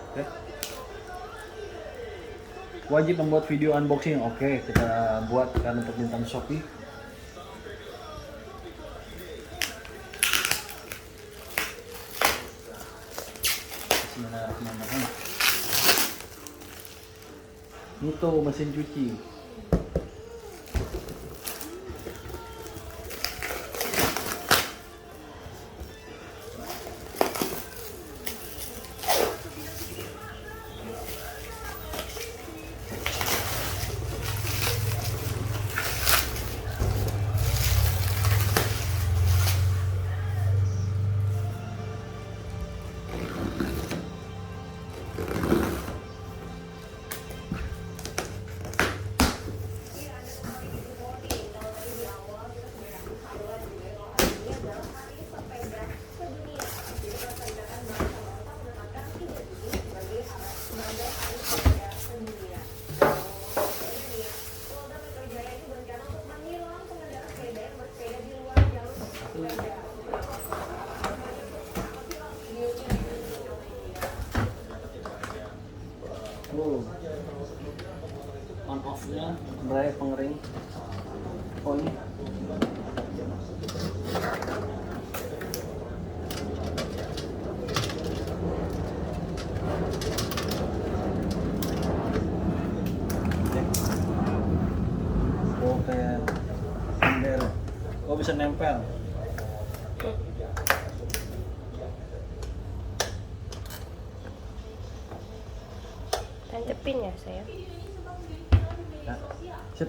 Oke. Wajib membuat video unboxing. Oke, kita buat kan untuk bintang Shopee. Bismillahirrahmanirrahim. Ini tuh mesin cuci. On off-nya drive pengering. Oh ini. Oh kayak ember. Oh bisa nempel. Tancepin ya saya. Nah, sip.